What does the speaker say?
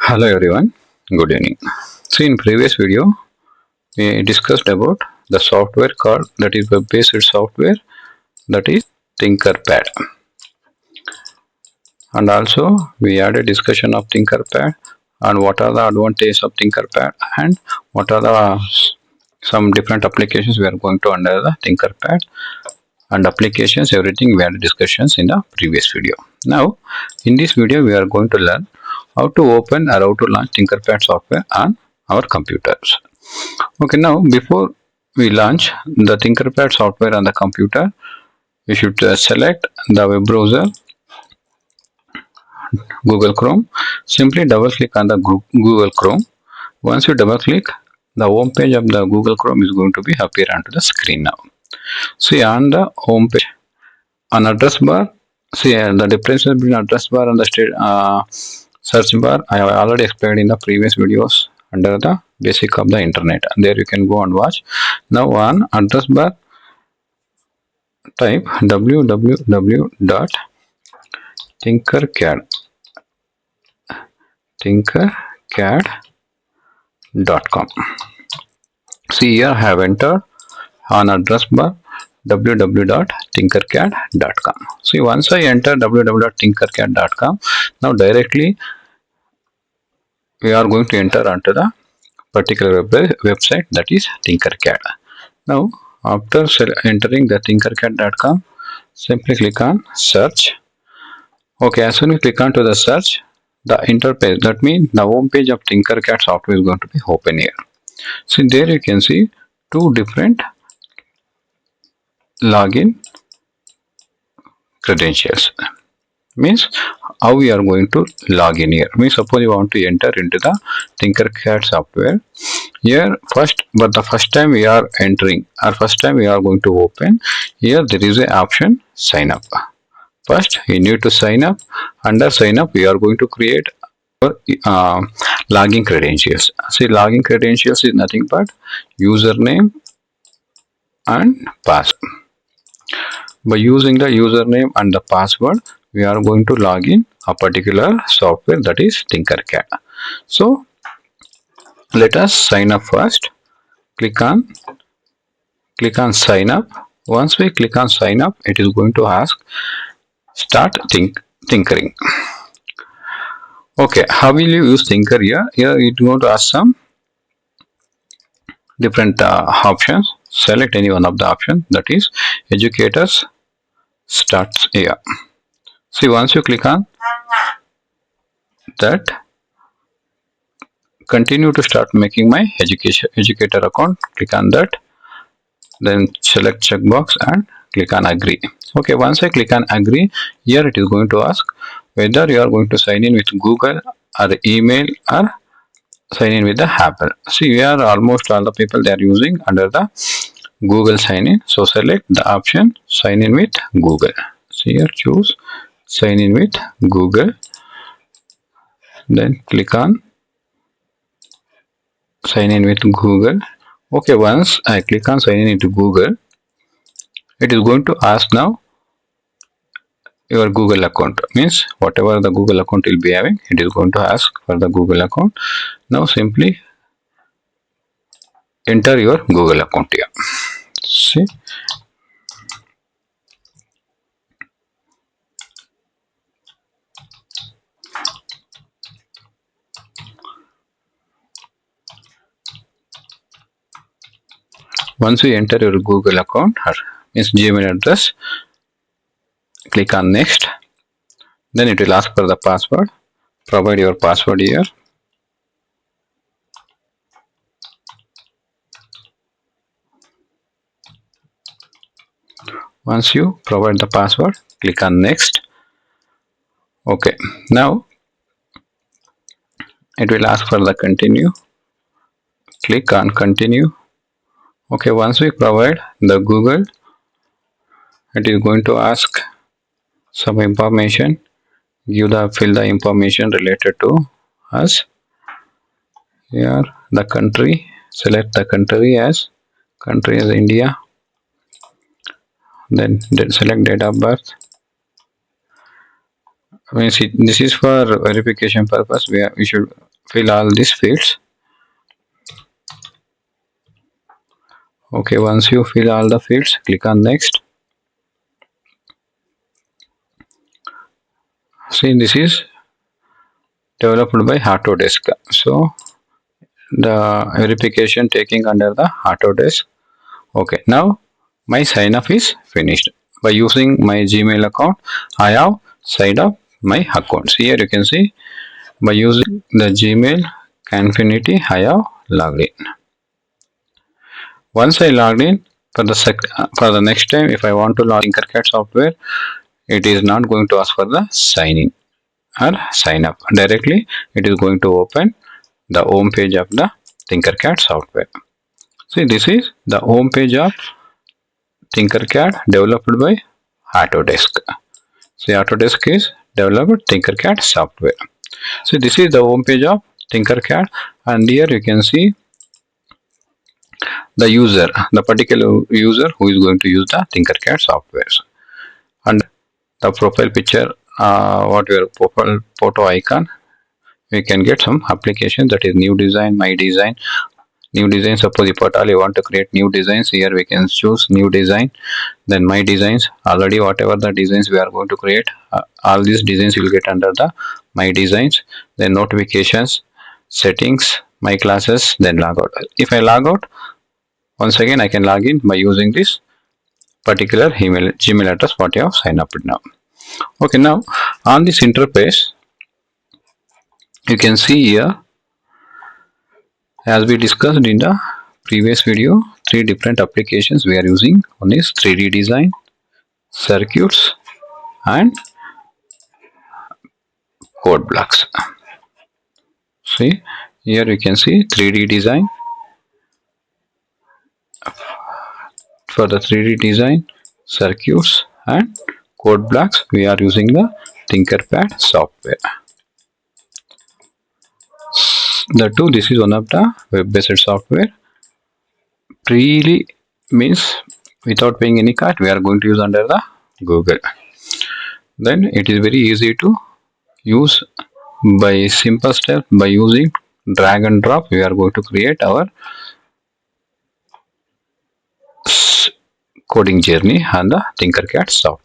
Hello everyone, good evening. So in previous video we discussed about the software called, that is web based software, that is Tinkerpad, and also we had a discussion of Tinkerpad and what are the advantages of Tinkerpad and what are the some different applications we are going to under the Tinkerpad and applications, everything we had discussions in the previous video. Now in this video we are going to learn how to open or how to launch Tinkerpad software on our computers. Okay, now before we launch the Tinkerpad software on the computer, we should select the web browser Google Chrome. Simply double click on the Google Chrome. Once you double click, the home page of the Google Chrome is going to be appear onto the screen now. See on the home page, on address bar, see the difference between address bar and the search bar I have already explained in the previous videos under the basic of the internet. There you can go and watch. Now on address bar, type www.tinkercad tinkercad.com. See here I have entered on address bar www.tinkercad.com. See, once I enter www.tinkercad.com, now directly we are going to enter onto the particular website, that is Tinkercad. Now after entering the tinkercad.com, simply click on search. Okay, as soon as you click on to the search, the interface, that means the home page of Tinkercad software is going to be open here. So there you can see two different login credentials. Means how we are going to log in here. Means suppose you want to enter into the Tinkercad software here first, but the first time we are entering or first time we are going to open, here there is a option sign up. First you need to sign up. Under sign up we are going to create our login credentials. See, login credentials is nothing but username and password. By using the username and the password, we are going to log in a particular software, that is Tinkercad. So let us sign up first. Click on sign up. Once we click on sign up, it is going to ask start tinkering. Okay, how will you use Tinker here? Here it is going to ask some different options. Select any one of the options, that is educators starts here. See, once you click on that, continue to start making my educator account, click on that, then select checkbox and click on agree. Okay, once I click on agree, here it is going to ask whether you are going to sign in with Google or email or sign in with the Apple. See, we are almost all the people they are using under the Google sign in. So select the option sign in with Google. See here, choose sign in with Google, then click on sign in with Google. Okay, once I click on sign in into Google, it is going to ask now your Google account. Means whatever the Google account will be having, it is going to ask for the Google account. Now simply enter your Google account here. See, once you enter your Google account or means Gmail address, click on next. Then it will ask for the password. Provide your password here. Once you provide the password, click on next. Okay, now it will ask for the continue. Click on continue. Okay, once we provide the Google, it is going to ask some information. Fill the information related to us. Here the country, select the country as India. Then select date of birth. Means this is for verification purpose. We should fill all these fields. Okay, once you fill all the fields, click on next. See, this is developed by Autodesk. So the verification taking under the Autodesk. Okay, now my sign up is finished. By using my Gmail account, I have signed up my accounts. Here you can see by using the Gmail Confinity, I have logged in. Once I logged in, for the next time, if I want to log in Tinkercad software, it is not going to ask for the sign in or sign up. Directly, it is going to open the home page of the Tinkercad software. See, this is the home page of Tinkercad developed by Autodesk. See, Autodesk is developed Tinkercad software. So this is the home page of Tinkercad, and here you can see the user, the particular user who is going to use the Tinkercad software, and the profile picture, what your profile photo icon. We can get some application, that is new design, my design, new design. Suppose if at all you want to create new designs, here we can choose new design. Then my designs, already whatever the designs we are going to create, all these designs you will get under the my designs. Then notifications, settings, my classes, then logout. If I log out, once again I can log in by using this particular email Gmail address what you have signed up with now. Okay, now on this interface you can see here, as we discussed in the previous video, three different applications we are using. One is 3D design, circuits, and code blocks. See, here you can see 3D design. For the 3D design, circuits, and code blocks, we are using the Tinkercad software. The two, this is one of the web-based software. Freely means without paying any cost, we are going to use under the Google. Then it is very easy to use. By simple step, by using drag and drop, we are going to create our coding journey on the Tinkercad software.